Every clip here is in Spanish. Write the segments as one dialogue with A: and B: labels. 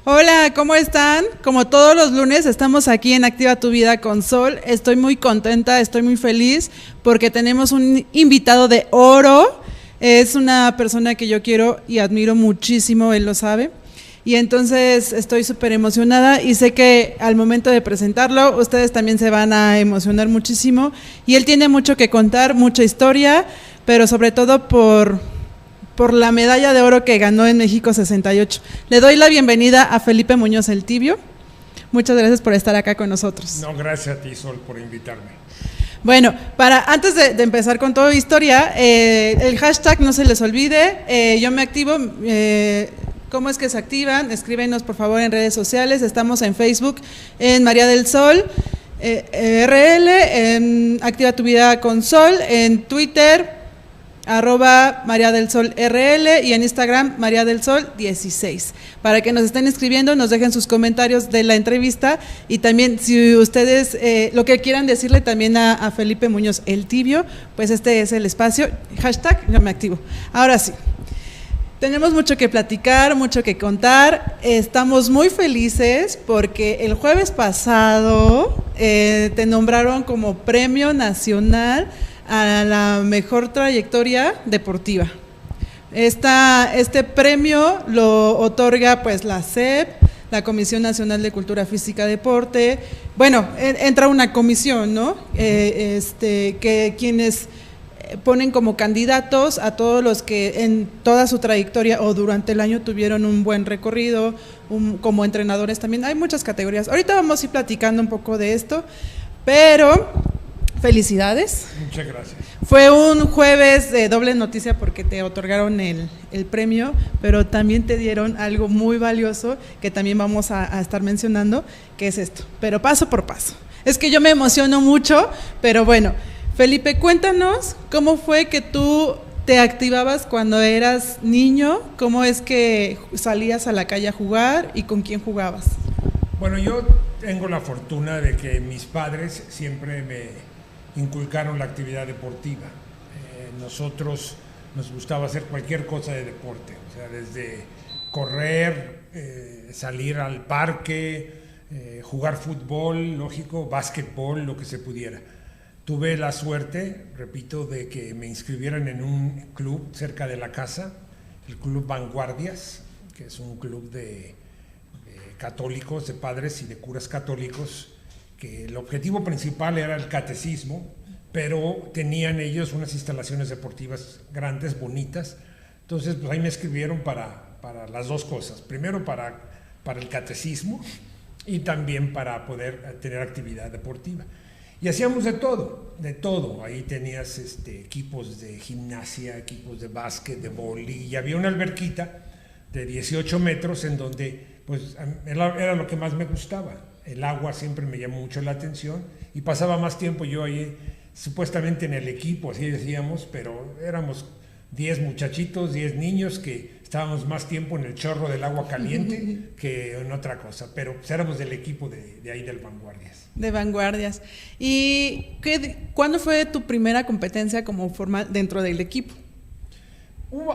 A: Hola, ¿cómo están? Como todos los lunes estamos aquí en Activa tu Vida con Sol. Estoy muy contenta, estoy muy feliz porque tenemos un invitado de oro. Es una persona que yo quiero y admiro muchísimo, él lo sabe. Y entonces estoy súper emocionada y sé que al momento de presentarlo ustedes también se van a emocionar muchísimo. Y él tiene mucho que contar, mucha historia, pero sobre todo por la medalla de oro que ganó en México 68. Le doy la bienvenida a Felipe Muñoz el Tibio. Muchas gracias por estar acá con nosotros.
B: No, gracias a ti, Sol, por invitarme.
A: Bueno, antes de empezar con toda historia, el hashtag no se les olvide, yo me activo, ¿cómo es que se activan? Escríbenos por favor en redes sociales, estamos en Facebook, en María del Sol, RL, en Activa tu Vida con Sol, en Twitter, @María del Sol RL y en Instagram María del Sol 16 para que nos estén escribiendo, nos dejen sus comentarios de la entrevista y también si ustedes lo que quieran decirle también a Felipe Muñoz el Tibio, pues este es el espacio, hashtag yo me activo. Ahora sí, tenemos mucho que platicar, mucho que contar, estamos muy felices porque el jueves pasado te nombraron como Premio Nacional a la mejor trayectoria deportiva. Este premio lo otorga pues la SEP, la Comisión Nacional de Cultura Física y Deporte. Bueno, entra una comisión, ¿no? Que quienes ponen como candidatos a todos los que en toda su trayectoria o durante el año tuvieron un buen recorrido, como entrenadores también. Hay muchas categorías. Ahorita vamos a ir platicando un poco de esto, pero felicidades.
B: Muchas gracias.
A: Fue un jueves de doble noticia porque te otorgaron el premio, pero también te dieron algo muy valioso que también vamos a estar mencionando, que es esto, pero paso por paso. Es que yo me emociono mucho, pero bueno, Felipe, cuéntanos cómo fue que tú te activabas cuando eras niño, cómo es que salías a la calle a jugar y con quién jugabas.
B: Bueno, yo tengo la fortuna de que mis padres siempre me inculcaron la actividad deportiva. Nosotros nos gustaba hacer cualquier cosa de deporte, o sea, desde correr, salir al parque, jugar fútbol, lógico, básquetbol, lo que se pudiera. Tuve la suerte, repito, de que me inscribieran en un club cerca de la casa, el Club Vanguardias, que es un club de católicos, de padres y de curas católicos, que el objetivo principal era el catecismo, pero tenían ellos unas instalaciones deportivas grandes, bonitas. Entonces, pues ahí me escribieron para las dos cosas. Primero para el catecismo y también para poder tener actividad deportiva. Y hacíamos de todo. Ahí tenías equipos de gimnasia, equipos de básquet, de vóley, y había una alberquita de 18 metros en donde pues era lo que más me gustaba. El agua siempre me llamó mucho la atención y pasaba más tiempo yo ahí, supuestamente en el equipo, así decíamos, pero éramos 10 muchachitos, 10 niños que estábamos más tiempo en el chorro del agua caliente que en otra cosa, pero pues éramos del equipo de ahí del Vanguardias.
A: De Vanguardias. ¿Y cuándo fue tu primera competencia como formal dentro del equipo?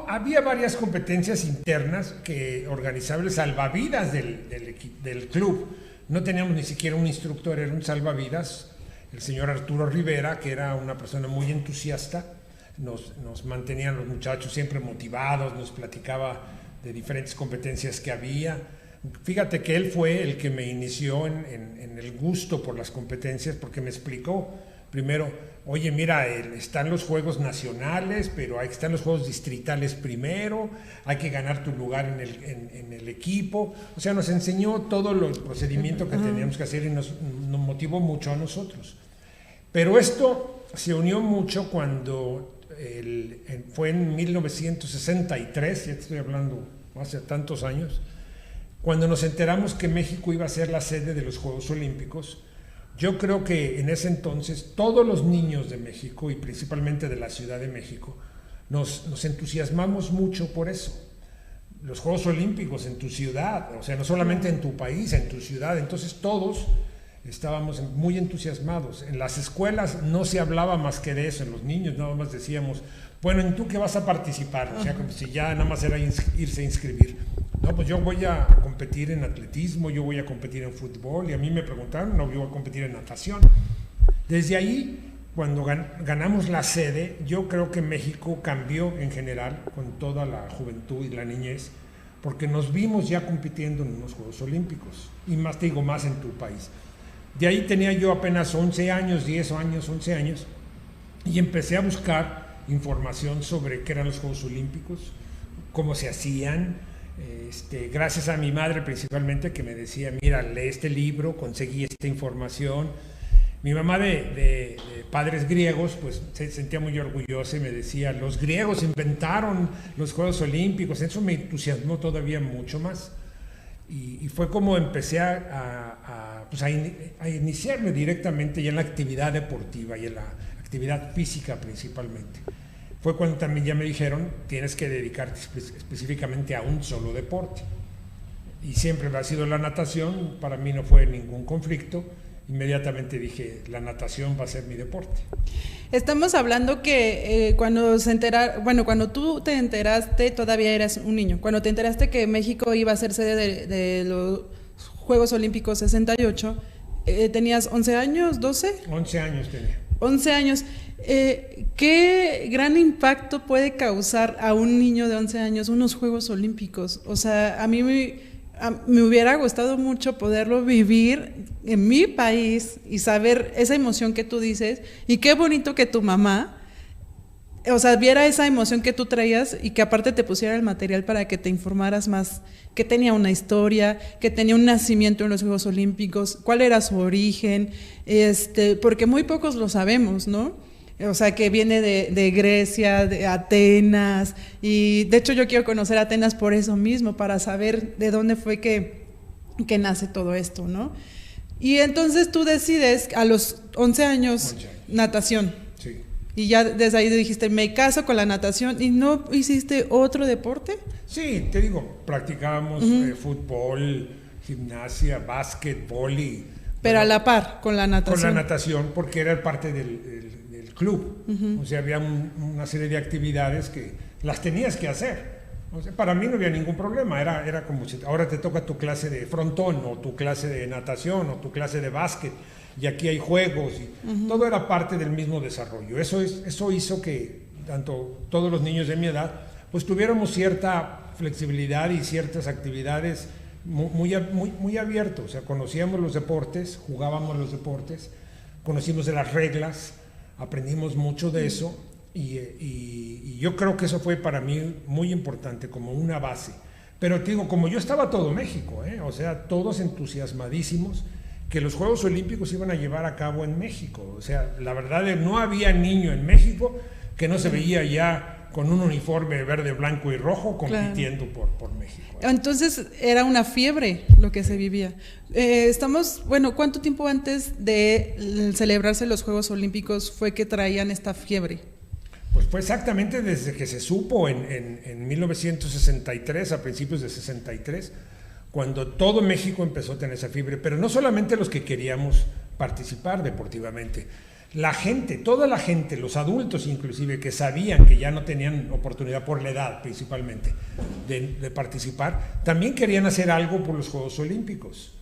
B: Había varias competencias internas que organizaba el salvavidas del club. No teníamos ni siquiera un instructor, era un salvavidas, el señor Arturo Rivera, que era una persona muy entusiasta, nos mantenían los muchachos siempre motivados, nos platicaba de diferentes competencias que había. Fíjate que él fue el que me inició en el gusto por las competencias, porque me explicó primero, oye, mira, están los juegos nacionales, pero ahí están los juegos distritales primero, hay que ganar tu lugar en el equipo. O sea, nos enseñó todo el procedimiento que teníamos que hacer y nos motivó mucho a nosotros. Pero esto se unió mucho cuando fue en 1963, ya te estoy hablando hace tantos años, cuando nos enteramos que México iba a ser la sede de los Juegos Olímpicos. Yo creo que en ese entonces todos los niños de México y principalmente de la Ciudad de México nos entusiasmamos mucho por eso. Los Juegos Olímpicos en tu ciudad, o sea, no solamente en tu país, en tu ciudad. Entonces todos estábamos muy entusiasmados. En las escuelas no se hablaba más que de eso, en los niños nada más decíamos, bueno, ¿en tú qué vas a participar? O sea, como si ya nada más era irse a inscribir. No, pues yo voy a competir en atletismo, yo voy a competir en fútbol, y a mí me preguntaron, no, yo voy a competir en natación. Desde ahí, cuando ganamos la sede, yo creo que México cambió en general con toda la juventud y la niñez, porque nos vimos ya compitiendo en unos Juegos Olímpicos, y más te digo, más en tu país. De ahí tenía yo apenas 11 años, 10 años, 11 años, y empecé a buscar información sobre qué eran los Juegos Olímpicos, cómo se hacían, gracias a mi madre principalmente, que me decía, mira, lee este libro, conseguí esta información. Mi mamá de padres griegos, pues se sentía muy orgullosa y me decía, los griegos inventaron los Juegos Olímpicos. Eso me entusiasmó todavía mucho más. Y fue como empecé a iniciarme directamente ya en la actividad deportiva y en la actividad física principalmente. Fue cuando también ya me dijeron, tienes que dedicarte específicamente a un solo deporte. Y siempre ha sido la natación, para mí no fue ningún conflicto. Inmediatamente dije, la natación va a ser mi deporte.
A: Estamos hablando que cuando tú te enteraste, todavía eras un niño. Cuando te enteraste que México iba a ser sede de los Juegos Olímpicos 68, ¿tenías 11 años, 12?
B: 11 años tenía.
A: 11 años. ¿Qué gran impacto puede causar a un niño de 11 años unos Juegos Olímpicos? O sea, a mí me hubiera gustado mucho poderlo vivir en mi país y saber esa emoción que tú dices, y qué bonito que tu mamá, o sea, viera esa emoción que tú traías y que aparte te pusiera el material para que te informaras más, que tenía una historia, que tenía un nacimiento en los Juegos Olímpicos, cuál era su origen, porque muy pocos lo sabemos, ¿no? O sea, que viene de Grecia, de Atenas, y de hecho yo quiero conocer Atenas por eso mismo, para saber de dónde fue que nace todo esto, ¿no? Y entonces tú decides a los 11 años, natación.
B: Sí.
A: Y ya desde ahí dijiste, me caso con la natación, ¿y no hiciste otro deporte?
B: Sí, te digo, practicábamos fútbol, gimnasia, básquet, vóley.
A: Pero a la par, con la natación.
B: Con la natación, porque era parte del club. O sea, había una serie de actividades que las tenías que hacer. O sea, para mí no había ningún problema, era como si ahora te toca tu clase de frontón, o tu clase de natación, o tu clase de básquet, y aquí hay juegos, y todo era parte del mismo desarrollo. Eso hizo que todos los niños de mi edad pues tuviéramos cierta flexibilidad y ciertas actividades muy abiertos. O sea, conocíamos los deportes, jugábamos los deportes, conocimos de las reglas, aprendimos mucho de eso, y yo creo que eso fue para mí muy importante como una base. Pero te digo, como yo estaba todo México, o sea, todos entusiasmadísimos que los Juegos Olímpicos iban a llevar a cabo en México. O sea, la verdad no había niño en México que no se veía ya con un uniforme verde, blanco y rojo compitiendo por México.
A: Entonces era una fiebre lo que se vivía. ¿Cuánto tiempo antes de celebrarse los Juegos Olímpicos fue que traían esta fiebre?
B: Pues fue exactamente desde que se supo en 1963, a principios de 63, cuando todo México empezó a tener esa fiebre, pero no solamente los que queríamos participar deportivamente. La gente, toda la gente, los adultos inclusive, que sabían que ya no tenían oportunidad por la edad principalmente de participar, también querían hacer algo por los Juegos Olímpicos.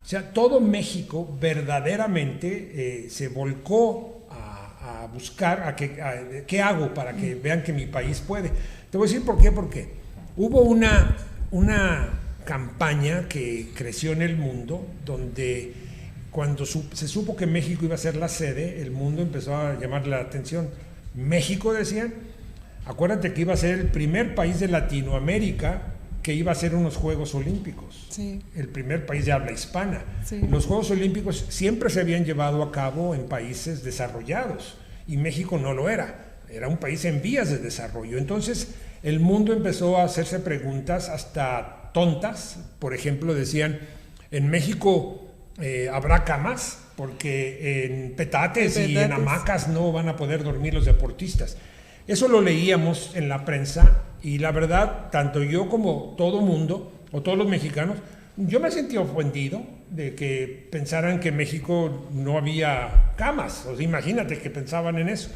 B: O sea, todo México verdaderamente se volcó a buscar qué hago para que vean que mi país puede. Te voy a decir por qué, porque hubo una campaña que creció en el mundo donde cuando se supo que México iba a ser la sede, el mundo empezó a llamar la atención. México, decían, acuérdate que iba a ser el primer país de Latinoamérica que iba a hacer unos Juegos Olímpicos.
A: Sí.
B: El primer país de habla hispana.
A: Sí.
B: Los Juegos Olímpicos siempre se habían llevado a cabo en países desarrollados y México no lo era. Era un país en vías de desarrollo. Entonces el mundo empezó a hacerse preguntas hasta tontas. Por ejemplo, decían, en México habrá camas, porque en petates y en hamacas no van a poder dormir los deportistas. Eso lo leíamos en la prensa y la verdad, tanto yo como todo mundo, o todos los mexicanos, yo me sentí ofendido de que pensaran que en México no había camas. O sea, imagínate que pensaban en eso.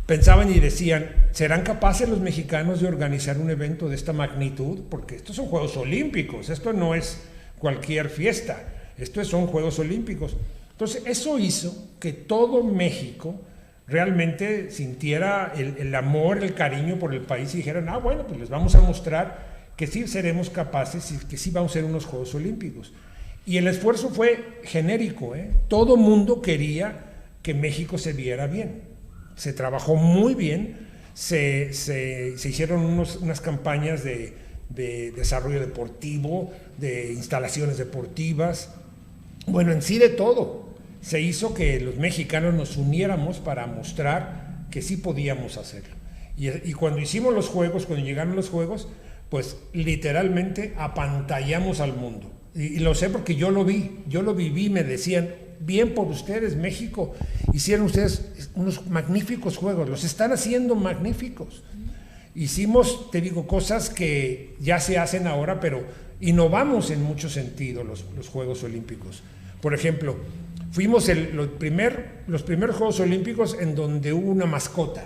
B: pensaban y decían, ¿serán capaces los mexicanos de organizar un evento de esta magnitud? Porque estos son Juegos Olímpicos, esto no es cualquier fiesta, estos son Juegos Olímpicos. Entonces eso hizo que todo México realmente sintiera el amor, el cariño por el país y dijeran, bueno, pues les vamos a mostrar que sí seremos capaces y que sí vamos a ser unos Juegos Olímpicos. Y el esfuerzo fue genérico, todo mundo quería que México se viera bien. Se trabajó muy bien, se hicieron unas campañas de desarrollo deportivo, de instalaciones deportivas, bueno, en sí de todo. Se hizo que los mexicanos nos uniéramos para mostrar que sí podíamos hacerlo. Y cuando hicimos los Juegos, cuando llegaron los Juegos, pues literalmente apantallamos al mundo. Y lo sé porque yo lo viví, me decían, bien por ustedes, México, hicieron ustedes unos magníficos juegos, los están haciendo magníficos. Hicimos, te digo, cosas que ya se hacen ahora, pero innovamos en mucho sentido los Juegos Olímpicos. Por ejemplo, fuimos los primeros Juegos Olímpicos en donde hubo una mascota.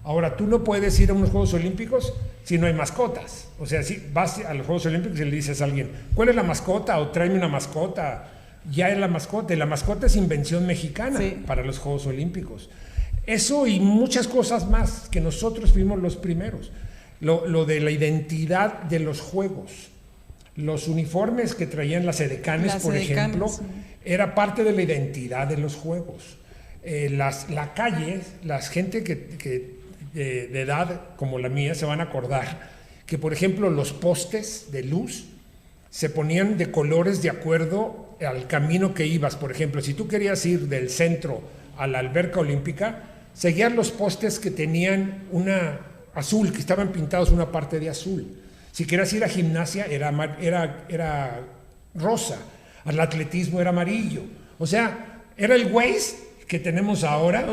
B: Ahora, tú no puedes ir a unos Juegos Olímpicos si no hay mascotas. O sea, si vas a los Juegos Olímpicos y le dices a alguien, ¿cuál es la mascota? O tráeme una mascota. Ya es la mascota. Y la mascota es invención mexicana para los Juegos Olímpicos. Eso y muchas cosas más, que nosotros fuimos los primeros. Lo de la identidad de los Juegos. Los uniformes que traían las edecanes, por ejemplo, era parte de la identidad de los Juegos. La calle, la gente de edad como la mía se van a acordar que, por ejemplo, los postes de luz se ponían de colores de acuerdo al camino que ibas. Por ejemplo, si tú querías ir del centro a la alberca olímpica, seguías los postes que tenían una azul, que estaban pintados una parte de azul. Si querías ir a gimnasia era rosa, al atletismo era amarillo. O sea, era el Waze que tenemos ahora,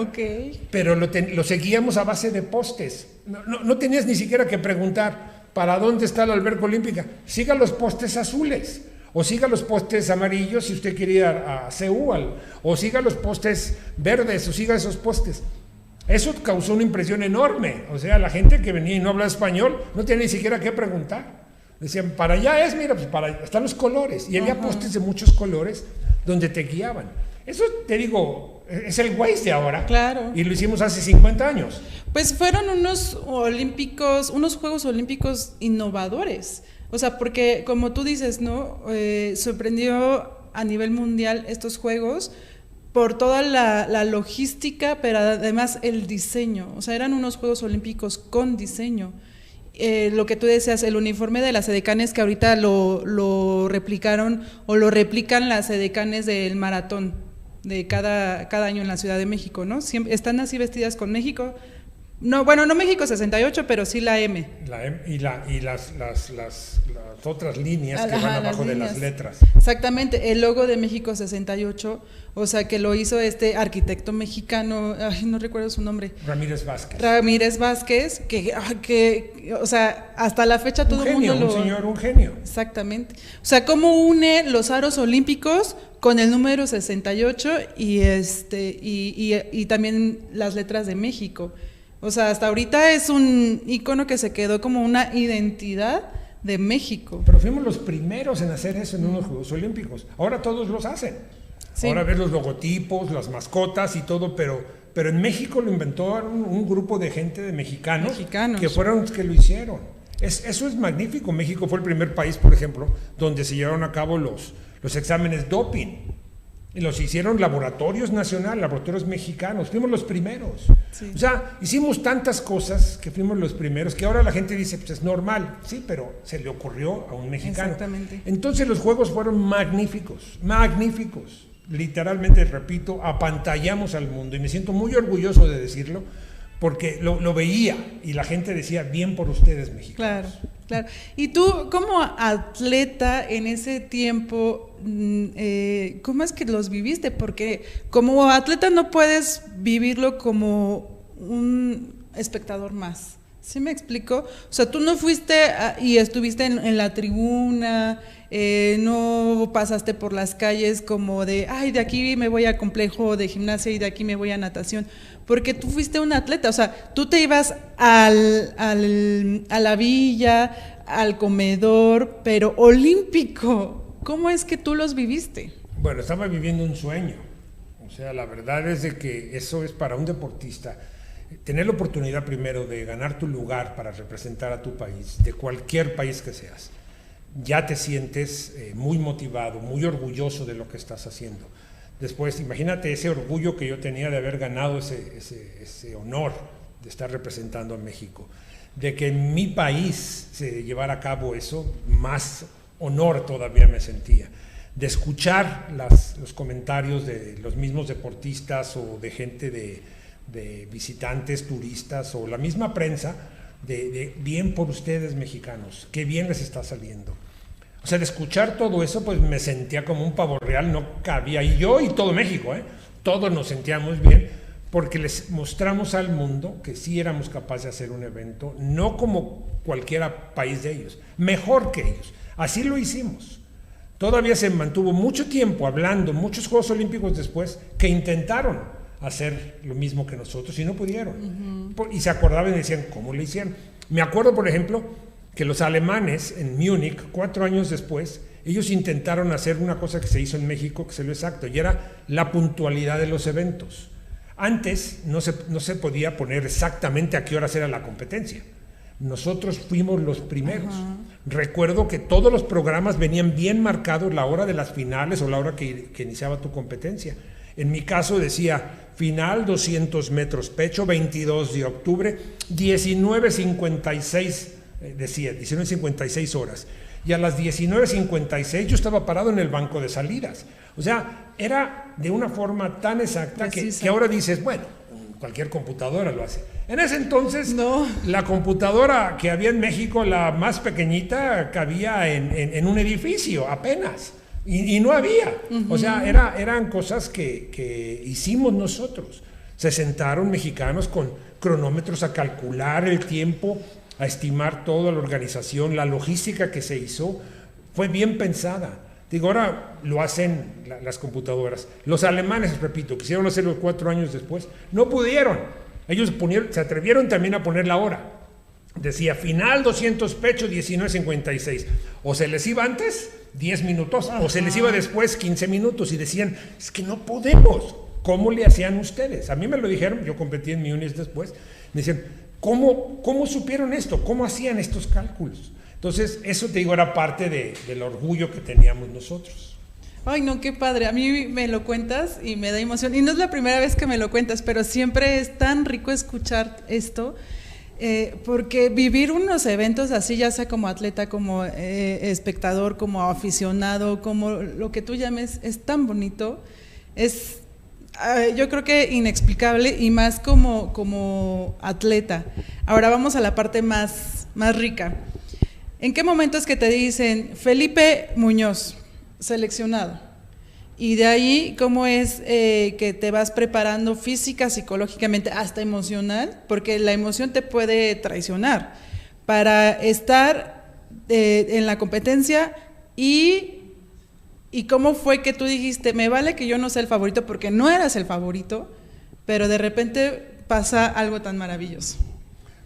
B: pero lo seguíamos a base de postes. No tenías ni siquiera que preguntar para dónde está la alberca olímpica. Siga los postes azules, o siga los postes amarillos si usted quiere ir a Seúl, o siga los postes verdes, o siga esos postes. Eso causó una impresión enorme. O sea, la gente que venía y no hablaba español no tenía ni siquiera que preguntar. Decían, para allá es, mira, pues están los colores. Y había postes de muchos colores donde te guiaban. Eso, te digo, es el Waze de ahora.
A: Claro.
B: Y lo hicimos hace 50 años.
A: Pues fueron unos Juegos Olímpicos innovadores. O sea, porque como tú dices, ¿no? Sorprendió a nivel mundial estos Juegos por toda la logística, pero además el diseño. O sea, eran unos Juegos Olímpicos con diseño. Lo que tú decías, el uniforme de las edecanes que ahorita lo replicaron o lo replican las edecanes del maratón de cada año en la Ciudad de México, ¿no? Siempre están así vestidas con México. No, bueno, no México 68, pero sí la M.
B: La M y las otras líneas que van abajo de las letras.
A: Exactamente, el logo de México 68, o sea, que lo hizo este arquitecto mexicano, no recuerdo su nombre.
B: Ramírez Vázquez.
A: Ramírez Vázquez, que o sea, hasta la fecha todo el mundo
B: un genio.
A: Exactamente. O sea, cómo une los aros olímpicos con el número 68 y también las letras de México. O sea, hasta ahorita es un icono que se quedó como una identidad de México.
B: Pero fuimos los primeros en hacer eso en unos Juegos Olímpicos. Ahora todos los hacen. Sí. Ahora ves los logotipos, las mascotas y todo, pero en México lo inventó un grupo de gente de mexicanos que fueron los que lo hicieron. Eso es magnífico. México fue el primer país, por ejemplo, donde se llevaron a cabo los exámenes doping. Y los hicieron laboratorios nacionales, laboratorios mexicanos, fuimos los primeros. Sí. O sea, hicimos tantas cosas que fuimos los primeros, que ahora la gente dice, pues es normal, sí, pero se le ocurrió a un mexicano.
A: Exactamente.
B: Entonces los Juegos fueron magníficos, magníficos. Literalmente, repito, apantallamos al mundo y me siento muy orgulloso de decirlo, porque lo veía y la gente decía, bien por ustedes, mexicanos.
A: Claro, claro. Y tú, como atleta en ese tiempo, ¿cómo es que los viviste? Porque como atleta no puedes vivirlo como un espectador más. ¿Sí me explico? O sea, tú no fuiste y estuviste en la tribuna, no pasaste por las calles como de, ay, de aquí me voy a complejo de gimnasia y de aquí me voy a natación, porque tú fuiste un atleta, o sea, tú te ibas a la villa, al comedor, pero olímpico. ¿Cómo es que tú los viviste?
B: Bueno, estaba viviendo un sueño. O sea, la verdad es de que eso es para un deportista. Tener la oportunidad primero de ganar tu lugar para representar a tu país, de cualquier país que seas, ya te sientes muy motivado, muy orgulloso de lo que estás haciendo. Después, imagínate ese orgullo que yo tenía de haber ganado ese honor de estar representando a México, de que en mi país se llevara a cabo eso, más honor todavía me sentía. De escuchar los comentarios de los mismos deportistas o de gente de visitantes, turistas o la misma prensa, de bien por ustedes mexicanos, qué bien les está saliendo. O sea, de escuchar todo eso, pues me sentía como un pavo real, no cabía, y yo y todo México, todos nos sentíamos bien, porque les mostramos al mundo que sí éramos capaces de hacer un evento, no como cualquier país de ellos, mejor que ellos. Así lo hicimos. Todavía se mantuvo mucho tiempo hablando, muchos Juegos Olímpicos después, que intentaron hacer lo mismo que nosotros y no pudieron. Y se acordaban y decían, ¿cómo lo hicieron? Me acuerdo, por ejemplo, que los alemanes en Múnich, 4 años después, ellos intentaron hacer una cosa que se hizo en México, que se lo exacto, y era la puntualidad de los eventos. Antes no se podía poner exactamente a qué horas era la competencia. Nosotros fuimos los primeros. Recuerdo que todos los programas venían bien marcados, la hora de las finales o la hora que iniciaba tu competencia. En mi caso decía, final 200 metros pecho, 22 de octubre, 19:56, decía, 19:56 horas. Y a las 19:56 yo estaba parado en el banco de salidas. O sea, era de una forma tan exacta que ahora dices, bueno, cualquier computadora lo hace. En ese entonces, no. La computadora que había en México, la más pequeñita, cabía en un edificio, apenas. Y no había. O sea, eran cosas que hicimos nosotros. Se sentaron mexicanos con cronómetros a calcular el tiempo, a estimar toda la organización, la logística que se hizo, fue bien pensada. Digo, ahora lo hacen las computadoras. Los alemanes, repito, quisieron hacerlo 4 años después, no pudieron. Ellos se atrevieron también a poner la hora. Decía, final 200 pecho, 19:56. O se les iba antes, 10 minutos, o se les iba después, 15 minutos. Y decían, es que no podemos. ¿Cómo le hacían ustedes? A mí me lo dijeron, yo competí en Múnich después. Me decían, ¿cómo supieron esto? ¿Cómo hacían estos cálculos? Entonces, eso te digo, era parte del orgullo que teníamos nosotros.
A: Ay, no, qué padre. A mí me lo cuentas y me da emoción. Y no es la primera vez que me lo cuentas, pero siempre es tan rico escuchar esto, porque vivir unos eventos así, ya sea como atleta, como espectador, como aficionado, como lo que tú llames, es tan bonito. Yo creo que inexplicable y más como atleta. Ahora vamos a la parte más rica. ¿En qué momento es que te dicen Felipe Muñoz, seleccionado? Y de ahí, ¿cómo es que te vas preparando física, psicológicamente, hasta emocional? Porque la emoción te puede traicionar para estar en la competencia. ¿Y cómo fue que tú dijiste, me vale que yo no sea el favorito, porque no eras el favorito, pero de repente pasa algo tan maravilloso?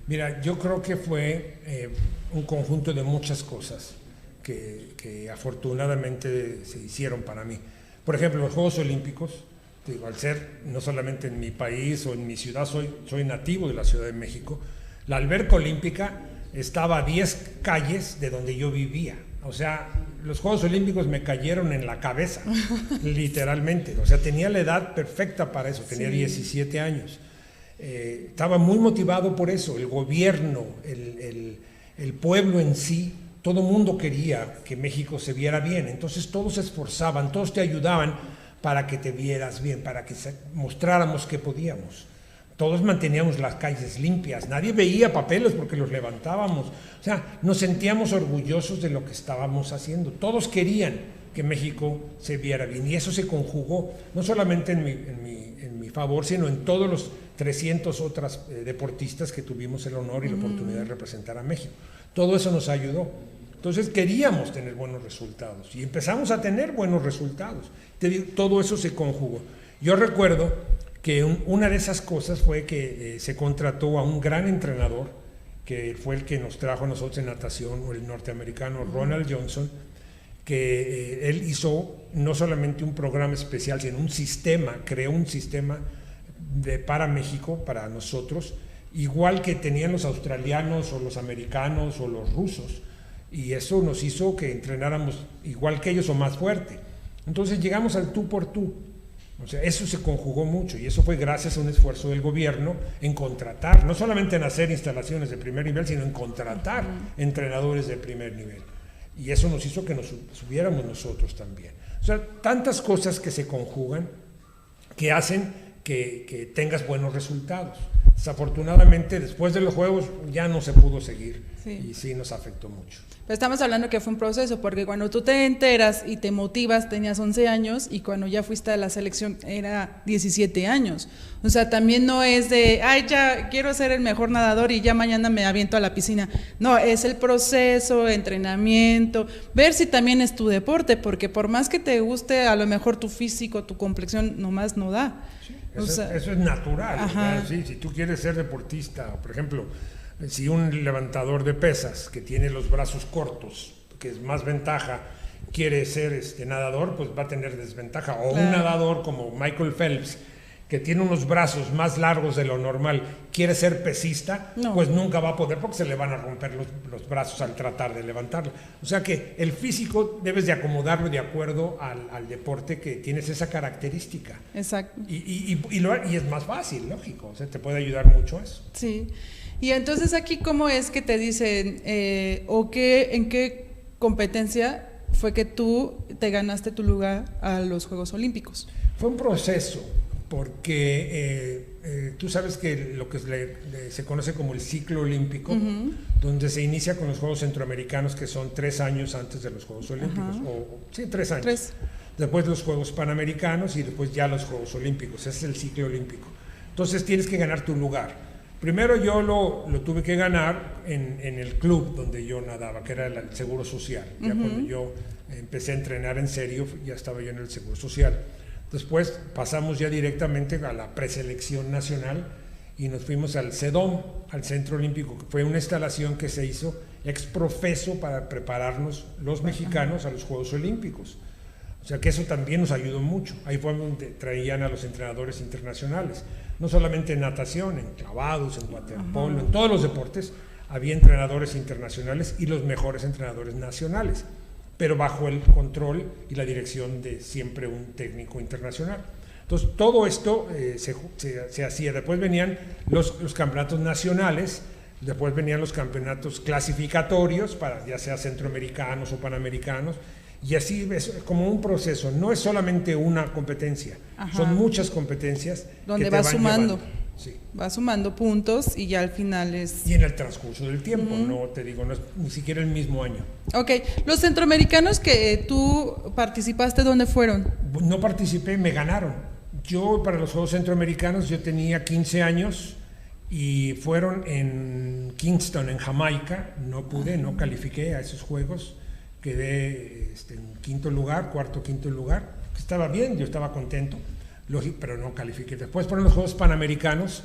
B: Mira, yo creo que fue un conjunto de muchas cosas que afortunadamente se hicieron para mí. Por ejemplo, los Juegos Olímpicos, digo, al ser no solamente en mi país o en mi ciudad, soy nativo de la Ciudad de México, la alberca olímpica estaba a 10 calles de donde yo vivía. O sea, los Juegos Olímpicos me cayeron en la cabeza, literalmente. O sea, tenía la edad perfecta para eso, tenía 17 años. Estaba muy motivado por eso, el gobierno, el pueblo en sí, todo el mundo quería que México se viera bien, entonces todos se esforzaban, todos te ayudaban para que te vieras bien, para que mostráramos que podíamos. todos manteníamos las calles limpias, nadie veía papeles porque los levantábamos, o sea, nos sentíamos orgullosos de lo que estábamos haciendo, todos querían que México se viera bien, y eso se conjugó, no solamente en mi favor, sino en todos los 300 otras deportistas que tuvimos el honor y la oportunidad de representar a México. Todo eso nos ayudó. Entonces queríamos tener buenos resultados y empezamos a tener buenos resultados. Te digo, todo eso se conjugó. Yo recuerdo que una de esas cosas fue que se contrató a un gran entrenador, que fue el que nos trajo a nosotros en natación, el norteamericano Ronald Johnson, que él hizo no solamente un programa especial, sino un sistema, creó un sistema para México, para nosotros, igual que tenían los australianos o los americanos o los rusos, y eso nos hizo que entrenáramos igual que ellos o más fuerte. Entonces llegamos al tú por tú. O sea, eso se conjugó mucho y eso fue gracias a un esfuerzo del gobierno en contratar, no solamente en hacer instalaciones de primer nivel, sino en contratar entrenadores de primer nivel. Y eso nos hizo que nos subiéramos nosotros también. O sea, tantas cosas que se conjugan que hacen que tengas buenos resultados. Desafortunadamente, después de los Juegos ya no se pudo seguir, y sí nos afectó mucho.
A: Pero estamos hablando que fue un proceso, porque cuando tú te enteras y te motivas tenías 11 años y cuando ya fuiste a la selección era 17 años. O sea, también no es de, ay, ya quiero ser el mejor nadador y ya mañana me aviento a la piscina. No, es el proceso, entrenamiento, ver si también es tu deporte, porque por más que te guste, a lo mejor tu físico, tu complexión nomás no da.
B: Sí, eso es natural. Sí, si tú quieres ser deportista, por ejemplo, si un levantador de pesas que tiene los brazos cortos, que es más ventaja, quiere ser nadador, pues va a tener desventaja. O un nadador como Michael Phelps, que tiene unos brazos más largos de lo normal, quiere ser pesista, pues nunca va a poder porque se le van a romper los brazos al tratar de levantarlo. O sea que el físico debes de acomodarlo de acuerdo al deporte que tienes esa característica.
A: Exacto.
B: Y es más fácil, lógico, o sea, te puede ayudar mucho eso.
A: Sí. Y entonces aquí, ¿cómo es que te dicen en qué competencia fue que tú te ganaste tu lugar a los Juegos Olímpicos?
B: Fue un proceso, porque tú sabes que lo que se conoce como el ciclo olímpico, donde se inicia con los Juegos Centroamericanos, que son 3 años antes de los Juegos Olímpicos, 3 años. 3. Después los Juegos Panamericanos y después ya los Juegos Olímpicos, ese es el ciclo olímpico. Entonces tienes que ganar tu lugar. Primero yo lo tuve que ganar en el club donde yo nadaba, que era el Seguro Social. Ya cuando yo empecé a entrenar en serio, ya estaba yo en el Seguro Social. Después pasamos ya directamente a la preselección nacional y nos fuimos al CEDOM, al Centro Olímpico, que fue una instalación que se hizo ex profeso para prepararnos los mexicanos a los Juegos Olímpicos. O sea que eso también nos ayudó mucho. Ahí fue donde traían a los entrenadores internacionales. No solamente en natación, en clavados, en waterpolo, en todos los deportes había entrenadores internacionales y los mejores entrenadores nacionales, pero bajo el control y la dirección de siempre un técnico internacional. Entonces todo esto se hacía. Después venían los campeonatos nacionales, después venían los campeonatos clasificatorios, para ya sea centroamericanos o panamericanos, y así es como un proceso, no es solamente una competencia, son muchas competencias
A: donde
B: que te
A: vas
B: van
A: sumando,
B: sí.
A: vas sumando puntos y ya al final es...
B: Y en el transcurso del tiempo, no te digo, no es ni siquiera el mismo año.
A: Ok, los centroamericanos que tú participaste, ¿dónde fueron?
B: No participé, me ganaron. Yo para los Juegos Centroamericanos yo tenía 15 años y fueron en Kingston, en Jamaica, no pude, no califiqué a esos Juegos. Quedé en cuarto, quinto lugar, estaba bien, yo estaba contento, pero no califiqué. Después fueron los Juegos Panamericanos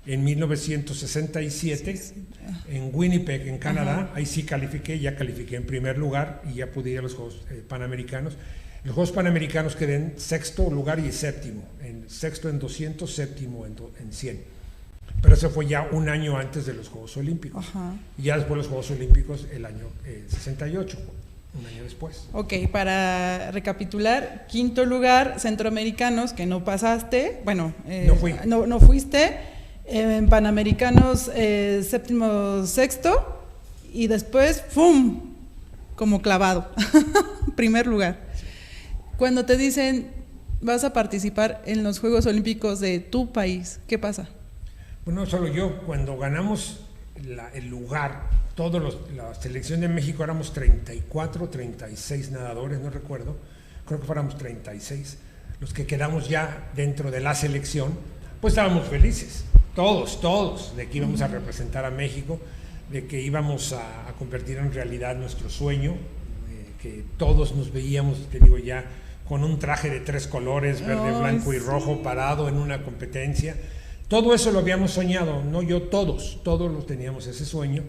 B: en 1967, en Winnipeg, en Canadá, ahí sí califiqué, ya califiqué en primer lugar y ya pude ir a los Juegos Panamericanos. Los Juegos Panamericanos quedé en sexto lugar y séptimo, en sexto en 200, séptimo en 100. Pero eso fue ya un año antes de los Juegos Olímpicos. Y ya después los Juegos Olímpicos el año 68. Un año después.
A: Ok, para recapitular, quinto lugar, centroamericanos, que no pasaste, bueno,
B: no fui.
A: No fuiste, en panamericanos séptimo, sexto, y después, ¡fum!, como clavado, primer lugar. Sí. Cuando te dicen, vas a participar en los Juegos Olímpicos de tu país, ¿qué pasa?
B: Bueno, no solo yo, cuando ganamos el lugar, la selección de México éramos 34, 36 nadadores, no recuerdo, creo que fuéramos 36, los que quedamos ya dentro de la selección, pues estábamos felices, todos, de que íbamos a representar a México, de que íbamos a convertir en realidad nuestro sueño, que todos nos veíamos, te digo ya, con un traje de 3 colores, verde, blanco y rojo, parado en una competencia. Todo eso lo habíamos soñado, no yo, todos los teníamos ese sueño,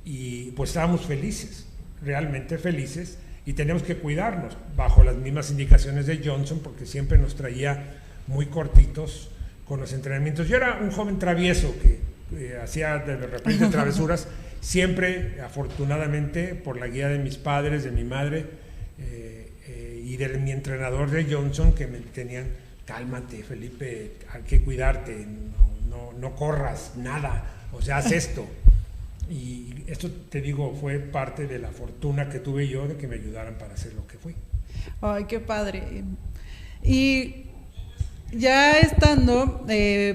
B: y pues estábamos felices, realmente felices, y teníamos que cuidarnos bajo las mismas indicaciones de Johnson, porque siempre nos traía muy cortitos con los entrenamientos. Yo era un joven travieso que hacía de repente travesuras, siempre, afortunadamente, por la guía de mis padres, de mi madre y de mi entrenador de Johnson, que me tenían: cálmate, Felipe, hay que cuidarte, no corras, nada, o sea, haz esto. Y esto, te digo, fue parte de la fortuna que tuve yo de que me ayudaran para hacer lo que fui.
A: Ay, qué padre. Y ya estando,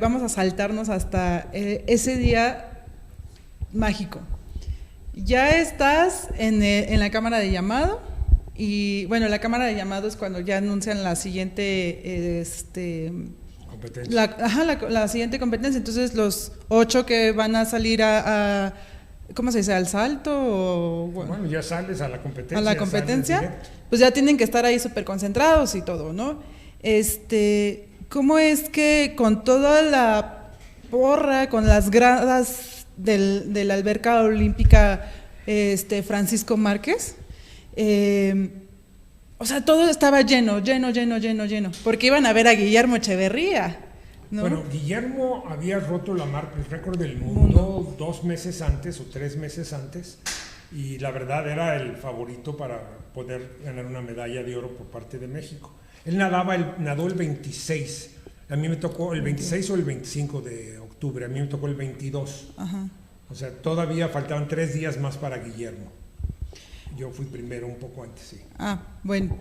A: vamos a saltarnos hasta ese día mágico. Ya estás en la cámara de llamado, y bueno, la cámara de llamado es cuando ya anuncian la siguiente competencia. La siguiente competencia. Entonces los 8 que van a salir ¿cómo se dice? ¿Al salto?
B: Bueno, ya sales a la competencia.
A: A la competencia, pues ya tienen que estar ahí súper concentrados y todo, ¿no? ¿Cómo es que con toda la porra, con las gradas de la alberca olímpica Francisco Márquez, o sea, todo estaba lleno, porque iban a ver a Guillermo Echeverría, ¿no?
B: Bueno, Guillermo había roto el récord del mundo 2 meses antes o 3 meses antes, y la verdad era el favorito para poder ganar una medalla de oro por parte de México. Él nadó el 26, a mí me tocó el 26 o el 25 de octubre, a mí me tocó el 22. Ajá. O sea, todavía faltaban 3 días más para Guillermo. Yo fui primero un poco antes, sí.
A: Bueno,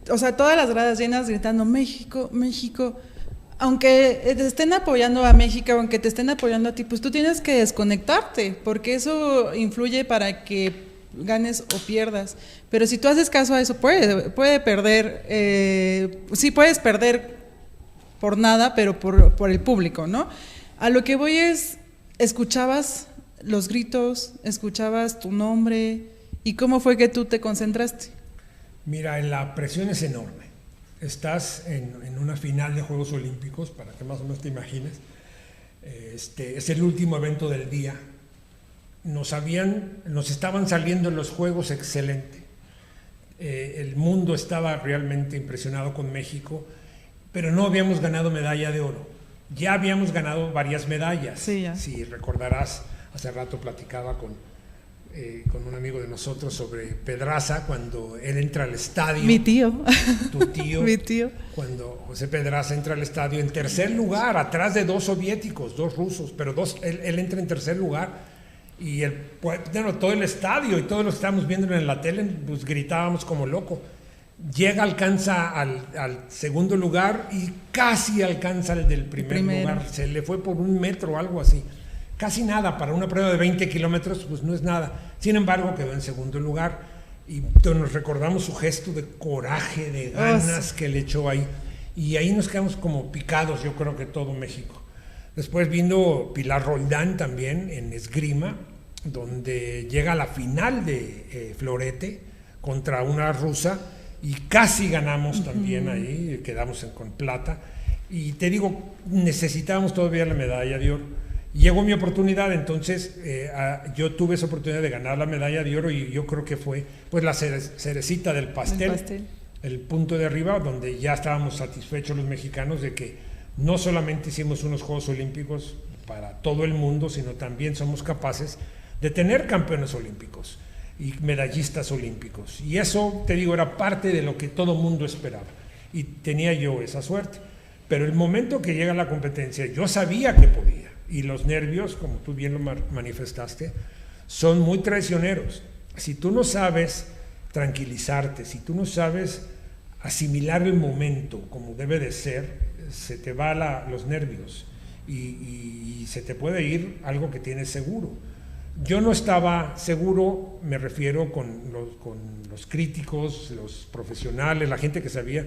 A: o sea, todas las gradas llenas gritando México, México. Aunque te estén apoyando a México, aunque te estén apoyando a ti, pues tú tienes que desconectarte, porque eso influye para que ganes o pierdas. Pero si tú haces caso a eso, puede perder, sí puedes perder por nada, pero por el público, ¿no? A lo que voy es, escuchabas los gritos, escuchabas tu nombre, ¿y cómo fue que tú te concentraste?
B: Mira, la presión es enorme. Estás en una final de Juegos Olímpicos, para que más o menos te imagines. Es el último evento del día. Nos estaban saliendo los Juegos excelente. El mundo estaba realmente impresionado con México, pero no habíamos ganado medalla de oro. Ya habíamos ganado varias medallas.
A: Sí, ya.
B: Si recordarás, hace rato platicaba con un amigo de nosotros sobre Pedraza, cuando él entra al estadio.
A: Mi tío.
B: Tu tío.
A: Mi tío.
B: Cuando José Pedraza entra al estadio en tercer lugar, atrás de 2 soviéticos, 2 rusos, pero él entra en tercer lugar, y todo el estadio y todos los que estábamos viendo en la tele, pues gritábamos como loco. Alcanza al segundo lugar y casi alcanza el del primer lugar. Se le fue por 1 metro o algo así. Casi nada, para una prueba de 20 kilómetros, pues no es nada. Sin embargo, quedó en segundo lugar, y nos recordamos su gesto de coraje, de ganas que le echó ahí. Y ahí nos quedamos como picados, yo creo que todo México. Después vino Pilar Roldán también en esgrima, donde llega a la final de florete contra una rusa, y casi ganamos también ahí, quedamos con plata. Y te digo, necesitábamos todavía la medalla de oro. Llegó mi oportunidad, entonces yo tuve esa oportunidad de ganar la medalla de oro, y yo creo que fue pues la cerecita del pastel, el punto de arriba, donde ya estábamos satisfechos los mexicanos de que no solamente hicimos unos Juegos Olímpicos para todo el mundo, sino también somos capaces de tener campeones olímpicos y medallistas olímpicos. Y eso, te digo, era parte de lo que todo mundo esperaba, y tenía yo esa suerte. Pero el momento que llega la competencia, yo sabía que podía. Y los nervios, como tú bien lo manifestaste, son muy traicioneros. Si tú no sabes tranquilizarte, si tú no sabes asimilar el momento como debe de ser, se te va los nervios y se te puede ir algo que tienes seguro. Yo no estaba seguro, me refiero con los críticos, los profesionales, la gente que sabía,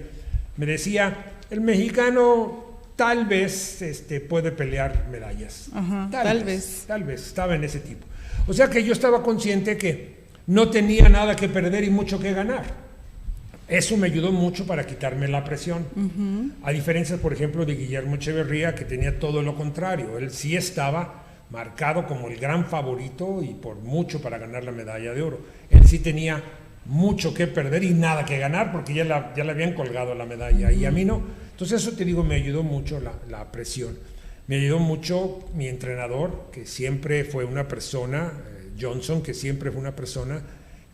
B: me decía, el mexicano tal vez puede pelear medallas.
A: Ajá,
B: Tal vez, estaba en ese tipo. O sea que yo estaba consciente que no tenía nada que perder y mucho que ganar. Eso me ayudó mucho para quitarme la presión. A diferencia, por ejemplo, de Guillermo Echeverría, que tenía todo lo contrario. Él sí estaba marcado como el gran favorito y por mucho para ganar la medalla de oro. Él sí tenía mucho que perder y nada que ganar porque ya le habían colgado la medalla y a mí no. Entonces eso te digo, me ayudó mucho la presión. Me ayudó mucho mi entrenador, que siempre fue una persona, Johnson, que siempre fue una persona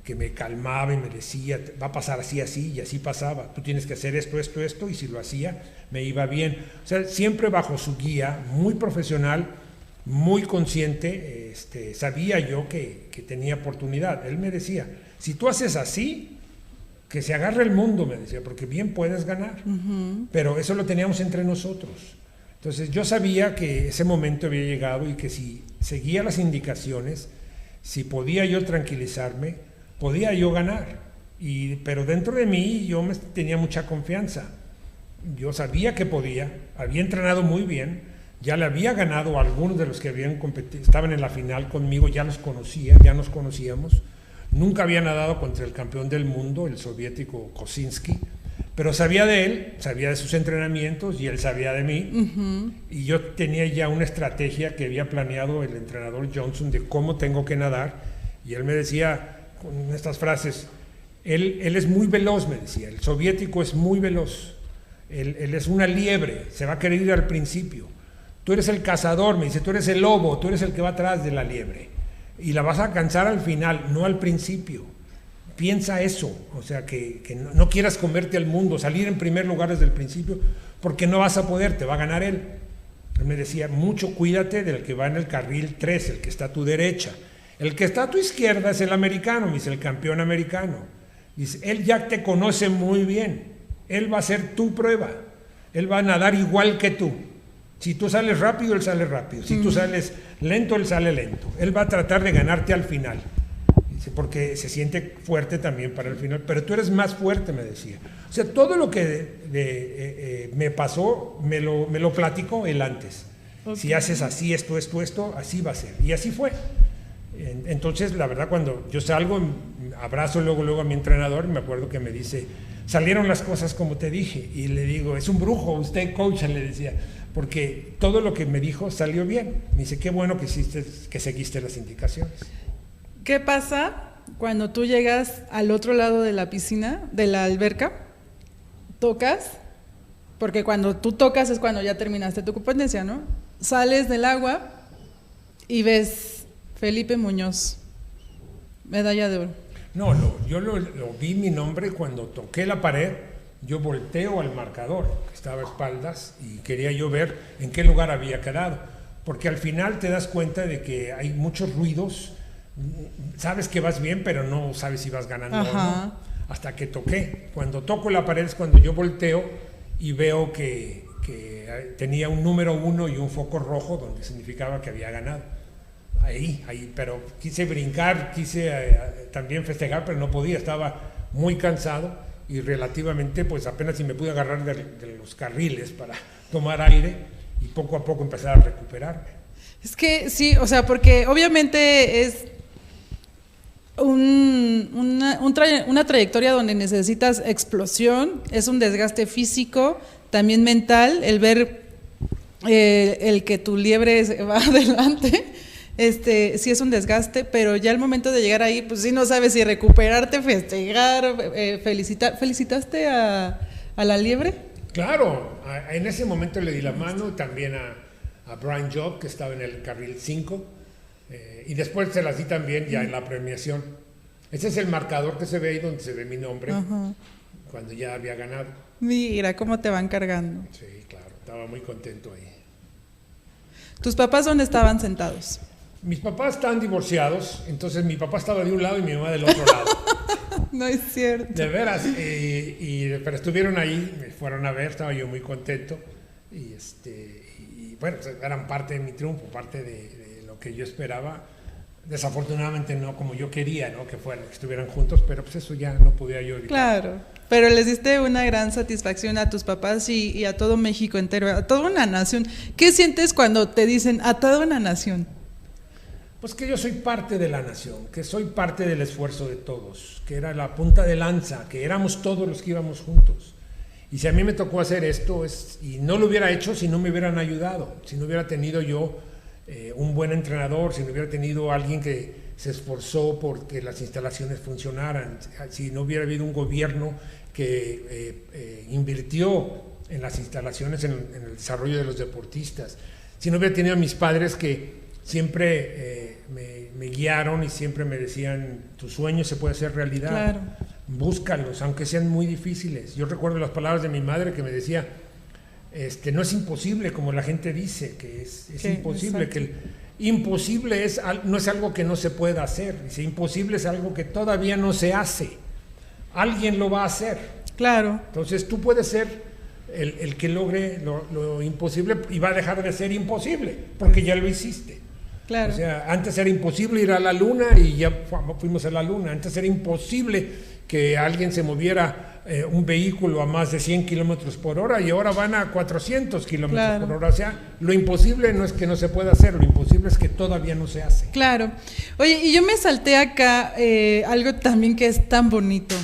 B: que me calmaba y me decía, va a pasar así, así, y así pasaba. Tú tienes que hacer esto, esto, esto, y si lo hacía, me iba bien. O sea, siempre bajo su guía, muy profesional, muy consciente, sabía yo que tenía oportunidad. Él me decía, si tú haces así, que se agarre el mundo, me decía, porque bien puedes ganar. Pero eso lo teníamos entre nosotros. Entonces yo sabía que ese momento había llegado y que si seguía las indicaciones, si podía yo tranquilizarme, podía yo ganar. Pero dentro de mí yo tenía mucha confianza. Yo sabía que podía, había entrenado muy bien, ya le había ganado a algunos de los que habían competido, estaban en la final conmigo, ya los conocía, ya nos conocíamos. Nunca había nadado contra el campeón del mundo, el soviético Kosinski, pero sabía de él, sabía de sus entrenamientos y él sabía de mí. Y yo tenía ya una estrategia que había planeado el entrenador Johnson de cómo tengo que nadar. Y él me decía con estas frases, él es muy veloz, me decía, el soviético es muy veloz, él es una liebre, se va a querer ir al principio. Tú eres el cazador, me dice, tú eres el lobo, tú eres el que va atrás de la liebre. Y la vas a alcanzar al final, no al principio. Piensa eso, o sea, que no quieras comerte al mundo, salir en primer lugar desde el principio, porque no vas a poder, te va a ganar él. Él me decía, mucho cuídate del que va en el carril 3, el que está a tu derecha. El que está a tu izquierda es el americano, me dice, el campeón americano. Dice, él ya te conoce muy bien, él va a hacer tu prueba, él va a nadar igual que tú. Si tú sales rápido, él sale rápido. Si tú sales lento, él sale lento. Él va a tratar de ganarte al final. Dice, porque se siente fuerte también para el final. Pero tú eres más fuerte, me decía. O sea, todo lo que me pasó, me lo platicó él antes. Okay. Si haces así, esto, así va a ser. Y así fue. Entonces, la verdad, cuando yo salgo, abrazo luego a mi entrenador, me acuerdo que me dice, salieron las cosas como te dije. Y le digo, es un brujo, usted coach, le decía. Porque todo lo que me dijo salió bien. Me dice, qué bueno que seguiste las indicaciones.
A: ¿Qué pasa cuando tú llegas al otro lado de la piscina, de la alberca, tocas? Porque cuando tú tocas es cuando ya terminaste tu competencia, ¿no? Sales del agua y ves Felipe Muñoz, medalla de oro.
B: No, yo lo vi mi nombre cuando toqué la pared. Yo volteo al marcador, que estaba a espaldas, y quería yo ver en qué lugar había quedado, porque al final te das cuenta de que hay muchos ruidos, sabes que vas bien, pero no sabes si vas ganando o no, hasta que toqué. Cuando toco la pared es cuando yo volteo y veo que tenía un número 1 y un foco rojo, donde significaba que había ganado. Ahí, pero quise brincar, quise también festejar, pero no podía, estaba muy cansado. Y relativamente, pues apenas si me pude agarrar de los carriles para tomar aire y poco a poco empezar a recuperarme.
A: Es que sí, o sea, porque obviamente es una trayectoria donde necesitas explosión, es un desgaste físico, también mental, el ver el que tu liebre va adelante. Sí es un desgaste, pero ya al momento de llegar ahí, pues sí no sabes si recuperarte, festejar, felicitar. ¿Felicitaste a la liebre?
B: Claro, en ese momento le di la mano también a Brian Job, que estaba en el carril 5, y después se las di también ya en la premiación. Ese es el marcador que se ve ahí donde se ve mi nombre, cuando ya había ganado.
A: Mira cómo te van cargando.
B: Sí, claro, estaba muy contento ahí.
A: ¿Tus papás dónde estaban sentados?
B: Mis papás estaban divorciados, entonces mi papá estaba de un lado y mi mamá del otro lado.
A: No es cierto.
B: De veras, pero estuvieron ahí, me fueron a ver, estaba yo muy contento y bueno, eran parte de mi triunfo, parte de lo que yo esperaba. Desafortunadamente no como yo quería, ¿no? Que estuvieran juntos, pero pues eso ya no podía yo evitar.
A: Claro, pero les diste una gran satisfacción a tus papás y a todo México entero, a toda una nación. ¿Qué sientes cuando te dicen a toda una nación?
B: Pues que yo soy parte de la nación, que soy parte del esfuerzo de todos, que era la punta de lanza, que éramos todos los que íbamos juntos. Y si a mí me tocó hacer esto, y no lo hubiera hecho si no me hubieran ayudado, si no hubiera tenido yo un buen entrenador, si no hubiera tenido alguien que se esforzó porque las instalaciones funcionaran, si no hubiera habido un gobierno que invirtió en las instalaciones, en el desarrollo de los deportistas, si no hubiera tenido a mis padres que siempre me guiaron y siempre me decían, tu sueño se puede hacer realidad,
A: claro.
B: Búscalos, aunque sean muy difíciles. Yo recuerdo las palabras de mi madre que me decía, no es imposible como la gente dice, que es imposible, exacto. Que imposible no es algo que no se pueda hacer, dice, imposible es algo que todavía no se hace, alguien lo va a hacer.
A: Claro.
B: Entonces tú puedes ser el que logre lo imposible y va a dejar de ser imposible, porque ya lo hiciste.
A: Claro.
B: O sea, antes era imposible ir a la luna y ya fuimos a la luna, antes era imposible que alguien se moviera un vehículo a más de 100 kilómetros por hora y ahora van a 400 kilómetros
A: claro.
B: por hora. O sea, lo imposible no es que no se pueda hacer, lo imposible es que todavía no se hace.
A: Claro. Oye, y yo me salté acá algo también que es tan bonito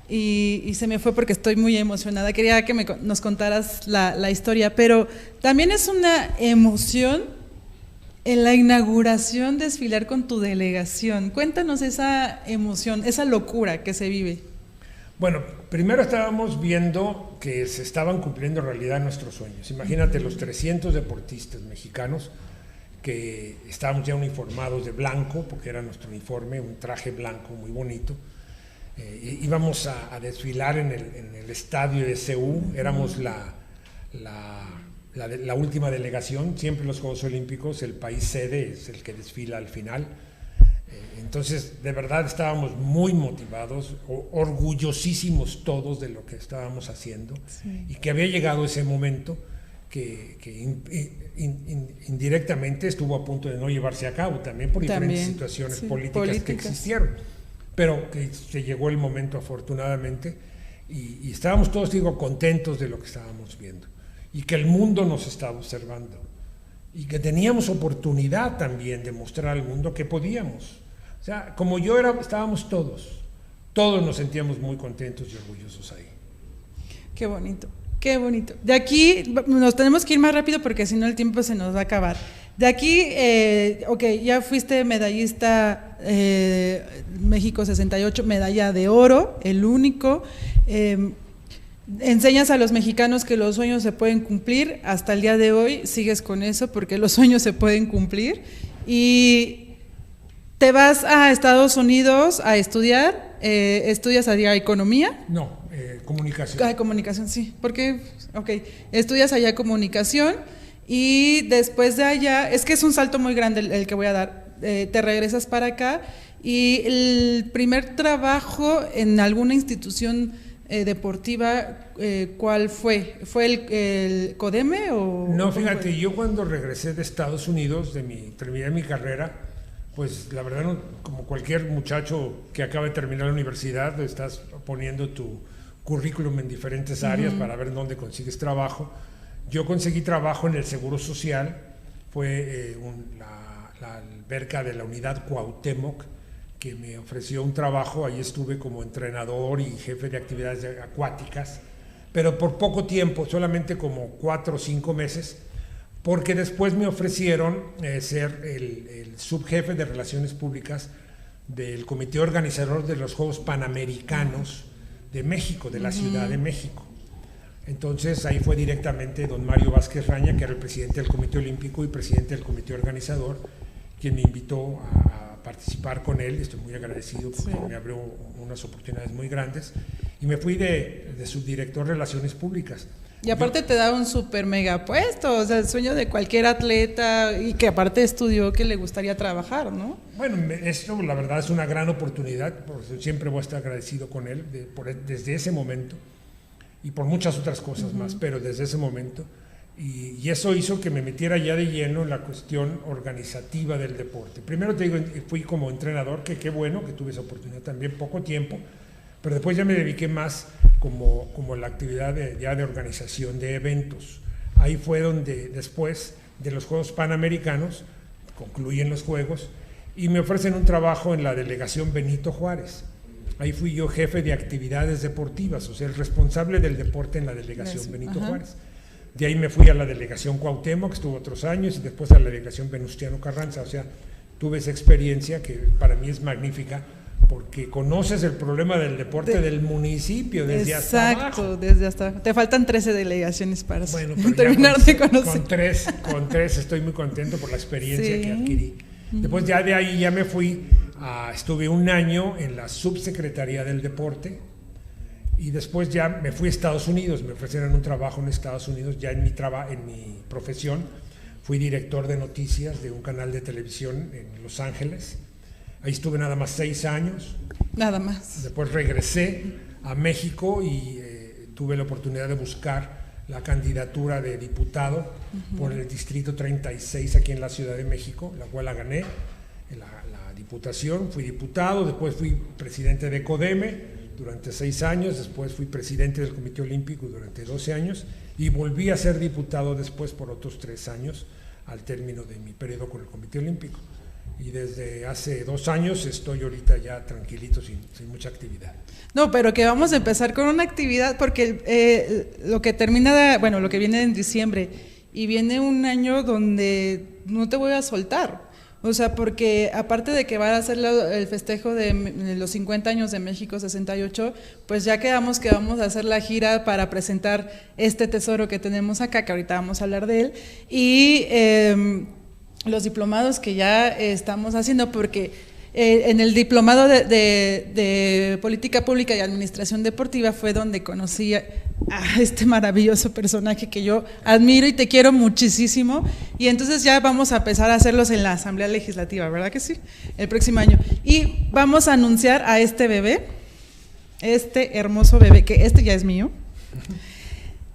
A: y se me fue porque estoy muy emocionada. Quería que nos contaras la historia, pero también es una emoción en la inauguración desfilar con tu delegación. Cuéntanos esa emoción, esa locura que se vive.
B: Bueno, primero estábamos viendo que se estaban cumpliendo en realidad nuestros sueños. Imagínate los 300 deportistas mexicanos que estábamos ya uniformados de blanco, porque era nuestro uniforme, un traje blanco muy bonito. Íbamos a desfilar en el estadio de Seúl, éramos la última delegación, siempre los Juegos Olímpicos, el país sede es el que desfila al final. Entonces, de verdad estábamos muy motivados, orgullosísimos todos de lo que estábamos haciendo, sí. Y que había llegado ese momento que indirectamente estuvo a punto de no llevarse a cabo, también por diferentes situaciones sí, políticas que existieron, pero que se llegó el momento afortunadamente y estábamos todos, digo, contentos de lo que estábamos viendo. Y que el mundo nos estaba observando y que teníamos oportunidad también de mostrar al mundo que podíamos. O sea, como yo estábamos todos nos sentíamos muy contentos y orgullosos ahí.
A: Qué bonito, qué bonito. De aquí nos tenemos que ir más rápido porque si no el tiempo se nos va a acabar. De aquí, ya fuiste medallista México 68, medalla de oro, el único. Enseñas a los mexicanos que los sueños se pueden cumplir, hasta el día de hoy sigues con eso porque los sueños se pueden cumplir y te vas a Estados Unidos a estudiar, ¿estudias allá economía?
B: No, comunicación.
A: Comunicación, sí, porque, estudias allá comunicación y después de allá, es que es un salto muy grande el que voy a dar, te regresas para acá y el primer trabajo en alguna institución deportiva, ¿cuál fue? ¿Fue el CODEME o...?
B: No, fíjate, yo cuando regresé de Estados Unidos, terminé mi carrera, pues la verdad, no, como cualquier muchacho que acaba de terminar la universidad, estás poniendo tu currículum en diferentes áreas para ver dónde consigues trabajo. Yo conseguí trabajo en el Seguro Social, fue la alberca de la unidad Cuauhtémoc, que me ofreció un trabajo, ahí estuve como entrenador y jefe de actividades acuáticas, pero por poco tiempo, solamente como 4 o 5 meses, porque después me ofrecieron ser el subjefe de Relaciones Públicas del comité organizador de los Juegos Panamericanos de México, de la Ciudad de México. Entonces ahí fue directamente don Mario Vázquez Raña, que era el presidente del Comité Olímpico y presidente del comité organizador, quien me invitó a participar con él. Estoy muy agradecido porque me abrió unas oportunidades muy grandes y me fui de subdirector de Relaciones Públicas.
A: Y aparte te da un súper mega puesto, o sea, el sueño de cualquier atleta y que aparte estudió que le gustaría trabajar, ¿no?
B: Bueno, esto la verdad es una gran oportunidad, porque siempre voy a estar agradecido con él desde ese momento y por muchas otras cosas más, pero desde ese momento. Y eso hizo que me metiera ya de lleno en la cuestión organizativa del deporte. Primero te digo, fui como entrenador, que qué bueno que tuve esa oportunidad también, poco tiempo, pero después ya me dediqué más como la actividad de organización de eventos. Ahí fue donde después de los Juegos Panamericanos, concluyen los Juegos, y me ofrecen un trabajo en la delegación Benito Juárez. Ahí fui yo jefe de actividades deportivas, o sea, el responsable del deporte en la delegación Benito Juárez. De ahí me fui a la delegación Cuauhtémoc, que estuvo otros años, y después a la delegación Venustiano Carranza. O sea, tuve esa experiencia que para mí es magnífica, porque conoces el problema del deporte del municipio desde hasta abajo.
A: Exacto, desde hasta. Te faltan 13 delegaciones para
B: terminar de conocer. Con tres estoy muy contento por la experiencia que adquirí. Después ya de ahí ya me fui, estuve un año en la subsecretaría del deporte y después ya me fui a Estados Unidos, me ofrecieron un trabajo en Estados Unidos, ya en mi profesión. Fui director de noticias de un canal de televisión en Los Ángeles. Ahí estuve nada más 6 años.
A: Nada más.
B: Después regresé a México y tuve la oportunidad de buscar la candidatura de diputado por el Distrito 36 aquí en la Ciudad de México, la cual la gané, la diputación. Fui diputado, después fui presidente de CODEME durante 6 años, después fui presidente del Comité Olímpico durante 12 años y volví a ser diputado después por otros 3 años al término de mi periodo con el Comité Olímpico. Y desde hace 2 años estoy ahorita ya tranquilito, sin mucha actividad.
A: No, pero que vamos a empezar con una actividad, porque lo que lo que viene en diciembre, y viene un año donde no te voy a soltar. O sea, porque aparte de que va a hacer el festejo de los 50 años de México 68, pues ya quedamos que vamos a hacer la gira para presentar este tesoro que tenemos acá, que ahorita vamos a hablar de él, y los diplomados que ya estamos haciendo, porque en el diplomado de Política Pública y Administración Deportiva fue donde conocí a este maravilloso personaje que yo admiro y te quiero muchísimo, y entonces ya vamos a empezar a hacerlos en la Asamblea Legislativa, ¿verdad que sí? El próximo año. Y vamos a anunciar a este bebé, este hermoso bebé, que este ya es mío.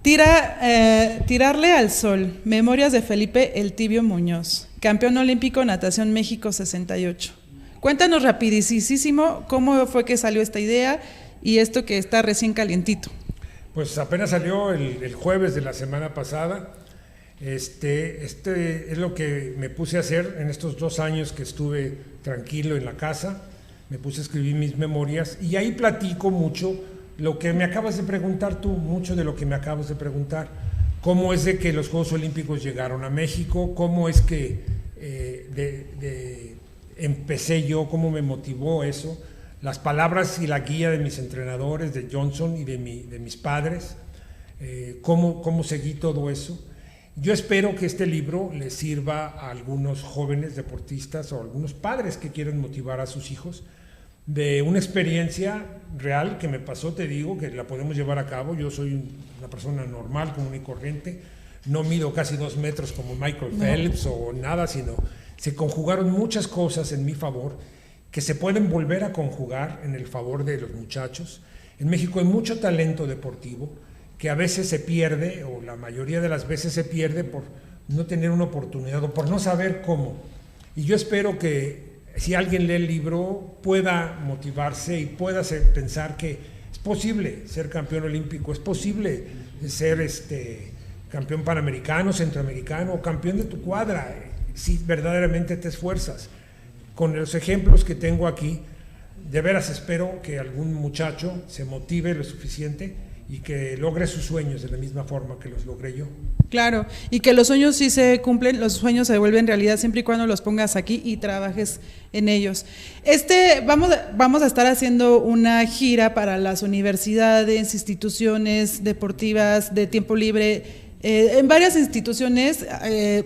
A: Tirarle al sol, memorias de Felipe El Tibio Muñoz, campeón olímpico natación México 68. Cuéntanos rapidísimo cómo fue que salió esta idea y esto que está recién calientito.
B: Pues apenas salió el jueves de la semana pasada. Este es lo que me puse a hacer en estos 2 años que estuve tranquilo en la casa. Me puse a escribir mis memorias y ahí platico mucho lo que me acabas de preguntar tú, mucho de lo que me acabas de preguntar. ¿Cómo es de que los Juegos Olímpicos llegaron a México? ¿Cómo es que empecé yo? ¿Cómo me motivó eso? Las palabras y la guía de mis entrenadores, de Johnson y de mis padres. ¿Cómo seguí todo eso? Yo espero que este libro le sirva a algunos jóvenes deportistas o a algunos padres que quieren motivar a sus hijos de una experiencia real que me pasó, te digo, que la podemos llevar a cabo. Yo soy una persona normal, común y corriente, no mido casi 2 metros como Michael Phelps o nada, sino se conjugaron muchas cosas en mi favor que se pueden volver a conjugar en el favor de los muchachos. En México hay mucho talento deportivo que a veces se pierde, o la mayoría de las veces se pierde por no tener una oportunidad o por no saber cómo. Y yo espero que si alguien lee el libro pueda motivarse y pueda pensar que es posible ser campeón olímpico, es posible ser campeón panamericano, centroamericano o campeón de tu cuadra, si verdaderamente te esfuerzas. Con los ejemplos que tengo aquí, de veras espero que algún muchacho se motive lo suficiente y que logre sus sueños de la misma forma que los logré yo.
A: Claro, y que los sueños sí se cumplen, los sueños se vuelven realidad siempre y cuando los pongas aquí y trabajes en ellos. Vamos a estar haciendo una gira para las universidades, instituciones deportivas de tiempo libre, en varias instituciones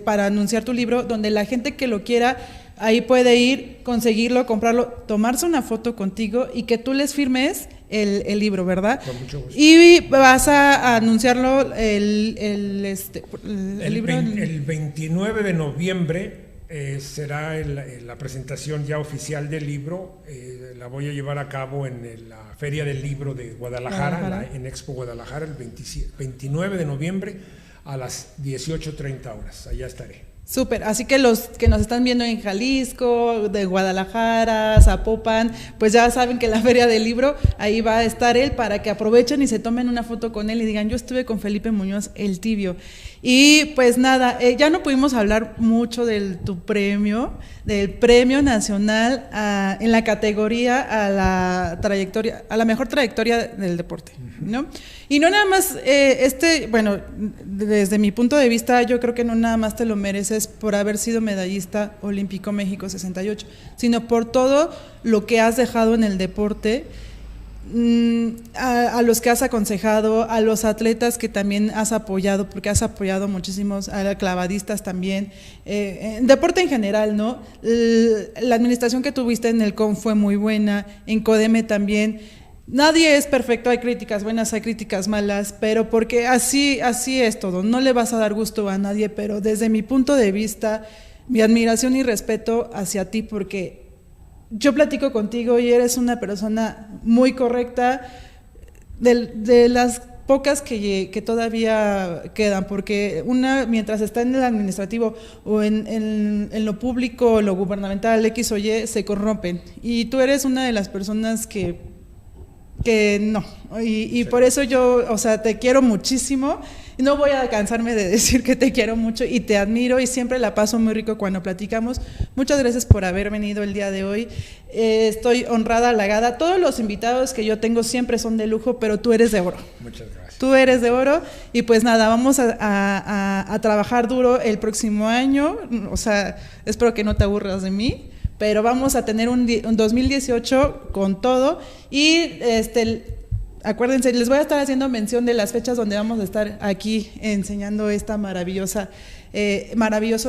A: para anunciar tu libro, donde la gente que lo quiera ahí puede ir, conseguirlo, comprarlo, tomarse una foto contigo y que tú les firmes el libro, ¿verdad?
B: Con mucho gusto.
A: Y vas a anunciarlo el libro.
B: El 29 de noviembre será la presentación ya oficial del libro. La voy a llevar a cabo en la Feria del Libro de Guadalajara, en Expo Guadalajara, el 29 de noviembre a las 18:30 horas. Allá estaré.
A: Súper, así que los que nos están viendo en Jalisco, de Guadalajara, Zapopan, pues ya saben que la Feria del Libro, ahí va a estar él para que aprovechen y se tomen una foto con él y digan, yo estuve con Felipe Muñoz, el Tibio. Y pues nada, ya no pudimos hablar mucho del Premio Nacional en la categoría a la mejor trayectoria del deporte, ¿no? Y no nada más, bueno, desde mi punto de vista, yo creo que no nada más te lo mereces por haber sido medallista olímpico México 68, sino por todo lo que has dejado en el deporte, a los que has aconsejado, a los atletas que también has apoyado, porque has apoyado muchísimos, a clavadistas también, en deporte en general, ¿no? La administración que tuviste en el CON fue muy buena, en CODEME también. Nadie es perfecto, hay críticas buenas, hay críticas malas, pero porque así es todo, no le vas a dar gusto a nadie, pero desde mi punto de vista, mi admiración y respeto hacia ti, porque yo platico contigo y eres una persona muy correcta, de las pocas que todavía quedan, porque mientras está en el administrativo o en lo público, o lo gubernamental, X o Y, se corrompen, y tú eres una de las personas que no, y por eso yo, o sea, te quiero muchísimo, no voy a cansarme de decir que te quiero mucho y te admiro y siempre la paso muy rico cuando platicamos. Muchas gracias por haber venido el día de hoy, estoy honrada, halagada, todos los invitados que yo tengo siempre son de lujo, pero tú eres de oro.
B: Muchas gracias.
A: Tú eres de oro y pues nada, vamos a trabajar duro el próximo año, o sea, espero que no te aburras de mí, pero vamos a tener un 2018 con todo y acuérdense, les voy a estar haciendo mención de las fechas donde vamos a estar aquí enseñando esta maravilloso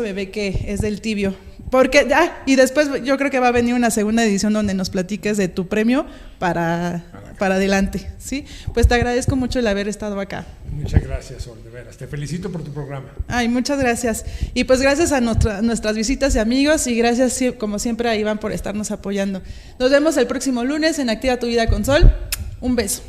A: bebé que es del Tibio, porque y después yo creo que va a venir una segunda edición donde nos platiques de tu premio para adelante, ¿sí? Pues te agradezco mucho el haber estado acá.
B: Muchas gracias, Sol, de veras. Te felicito por tu programa.
A: Ay, muchas gracias. Y pues gracias a nuestras visitas y amigos y gracias como siempre a Iván por estarnos apoyando. Nos vemos el próximo lunes en Activa tu Vida con Sol. Un beso.